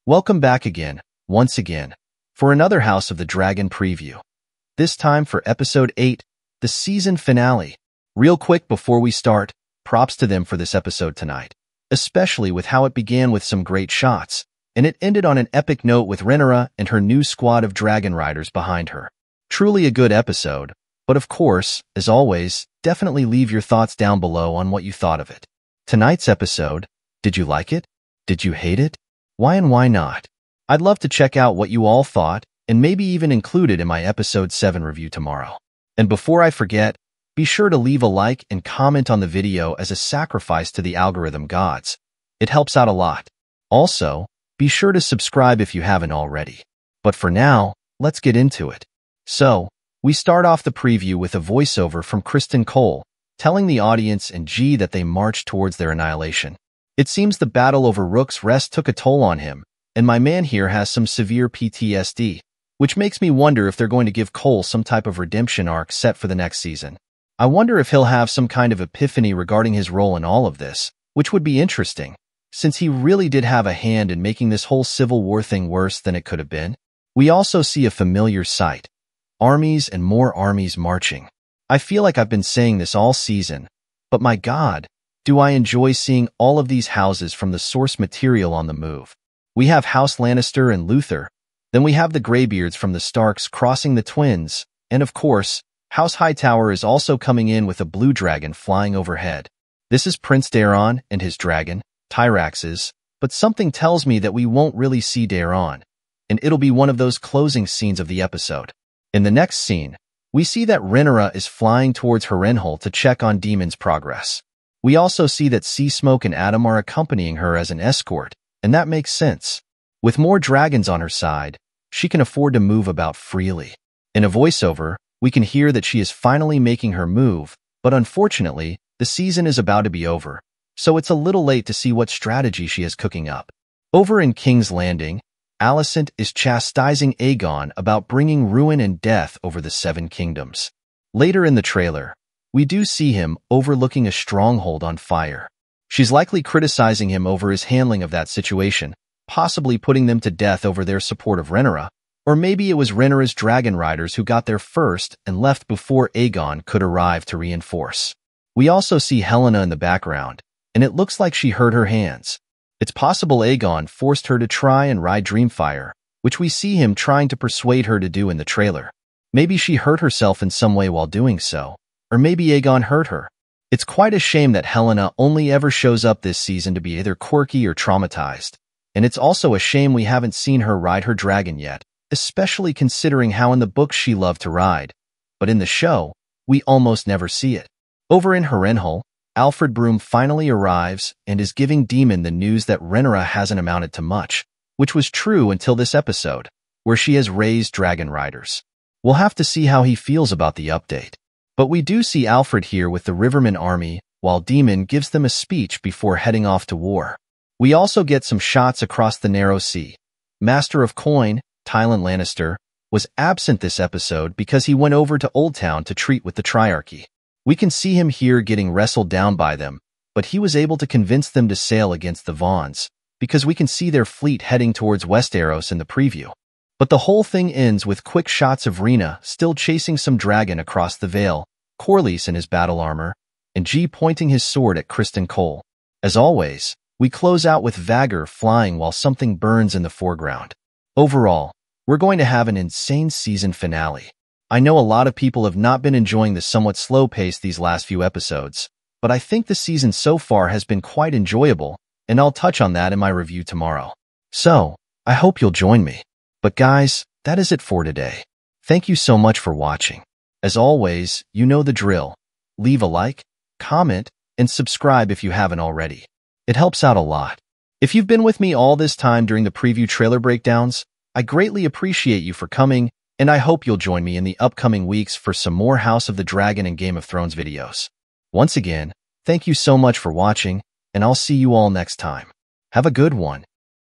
Welcome back again, once again, for another House of the Dragon preview. This time for Episode 8, the season finale. Real quick before we start, props to them for this episode tonight, especially with how it began with some great shots, and it ended on an epic note with Rhaenyra and her new squad of dragon riders behind her. Truly a good episode, but of course, as always, definitely leave your thoughts down below on what you thought of it. Tonight's episode, did you like it? Did you hate it? Why and why not? I'd love to check out what you all thought and maybe even include it in my Episode 7 review tomorrow. And before I forget, be sure to leave a like and comment on the video as a sacrifice to the algorithm gods. It helps out a lot. Also, be sure to subscribe if you haven't already. But for now, let's get into it. So, we start off the preview with a voiceover from Criston Cole, telling the audience and G that they march towards their annihilation. It seems the battle over Rook's Rest took a toll on him, and my man here has some severe PTSD, which makes me wonder if they're going to give Cole some type of redemption arc set for the next season. I wonder if he'll have some kind of epiphany regarding his role in all of this, which would be interesting, since he really did have a hand in making this whole Civil War thing worse than it could have been. We also see a familiar sight: armies and more armies marching. I feel like I've been saying this all season, but my God, do I enjoy seeing all of these houses from the source material on the move. We have House Lannister and Luther, then we have the Greybeards from the Starks crossing the Twins, and of course, House Hightower is also coming in with a blue dragon flying overhead. This is Prince Daeron and his dragon, Tyrax's, but something tells me that we won't really see Daeron, and it'll be one of those closing scenes of the episode. In the next scene, we see that Rhaenyra is flying towards Harrenhal to check on Daemon's progress. We also see that Seasmoke and Adam are accompanying her as an escort, and that makes sense. With more dragons on her side, she can afford to move about freely. In a voiceover, we can hear that she is finally making her move, but unfortunately, the season is about to be over, so it's a little late to see what strategy she is cooking up. Over in King's Landing, Alicent is chastising Aegon about bringing ruin and death over the Seven Kingdoms. Later in the trailer, we do see him overlooking a stronghold on fire. She's likely criticizing him over his handling of that situation, possibly putting them to death over their support of Rhaenyra, or maybe it was Rhaenyra's dragon riders who got there first and left before Aegon could arrive to reinforce. We also see Helena in the background, and it looks like she hurt her hands. It's possible Aegon forced her to try and ride Dreamfire, which we see him trying to persuade her to do in the trailer. Maybe she hurt herself in some way while doing so, or maybe Aegon hurt her. It's quite a shame that Helena only ever shows up this season to be either quirky or traumatized, and it's also a shame we haven't seen her ride her dragon yet, especially considering how in the books she loved to ride, but in the show, we almost never see it. Over in Harrenhal, Alfred Broom finally arrives and is giving Daemon the news that Rhaenyra hasn't amounted to much, which was true until this episode, where she has raised dragon riders. We'll have to see how he feels about the update. But we do see Alfred here with the Rivermen army, while Daemon gives them a speech before heading off to war. We also get some shots across the Narrow Sea. Master of Coin, Tyland Lannister, was absent this episode because he went over to Oldtown to treat with the Triarchy. We can see him here getting wrestled down by them, but he was able to convince them to sail against the Vaughns, because we can see their fleet heading towards Westeros in the preview. But the whole thing ends with quick shots of Rhaena still chasing some dragon across the Vale, Corlys in his battle armor, and G pointing his sword at Criston Cole. As always, we close out with Vhagar flying while something burns in the foreground. Overall, we're going to have an insane season finale. I know a lot of people have not been enjoying the somewhat slow pace these last few episodes, but I think the season so far has been quite enjoyable, and I'll touch on that in my review tomorrow. So, I hope you'll join me. But guys, that is it for today. Thank you so much for watching. As always, you know the drill. Leave a like, comment, and subscribe if you haven't already. It helps out a lot. If you've been with me all this time during the preview trailer breakdowns, I greatly appreciate you for coming, and I hope you'll join me in the upcoming weeks for some more House of the Dragon and Game of Thrones videos. Once again, thank you so much for watching, and I'll see you all next time. Have a good one.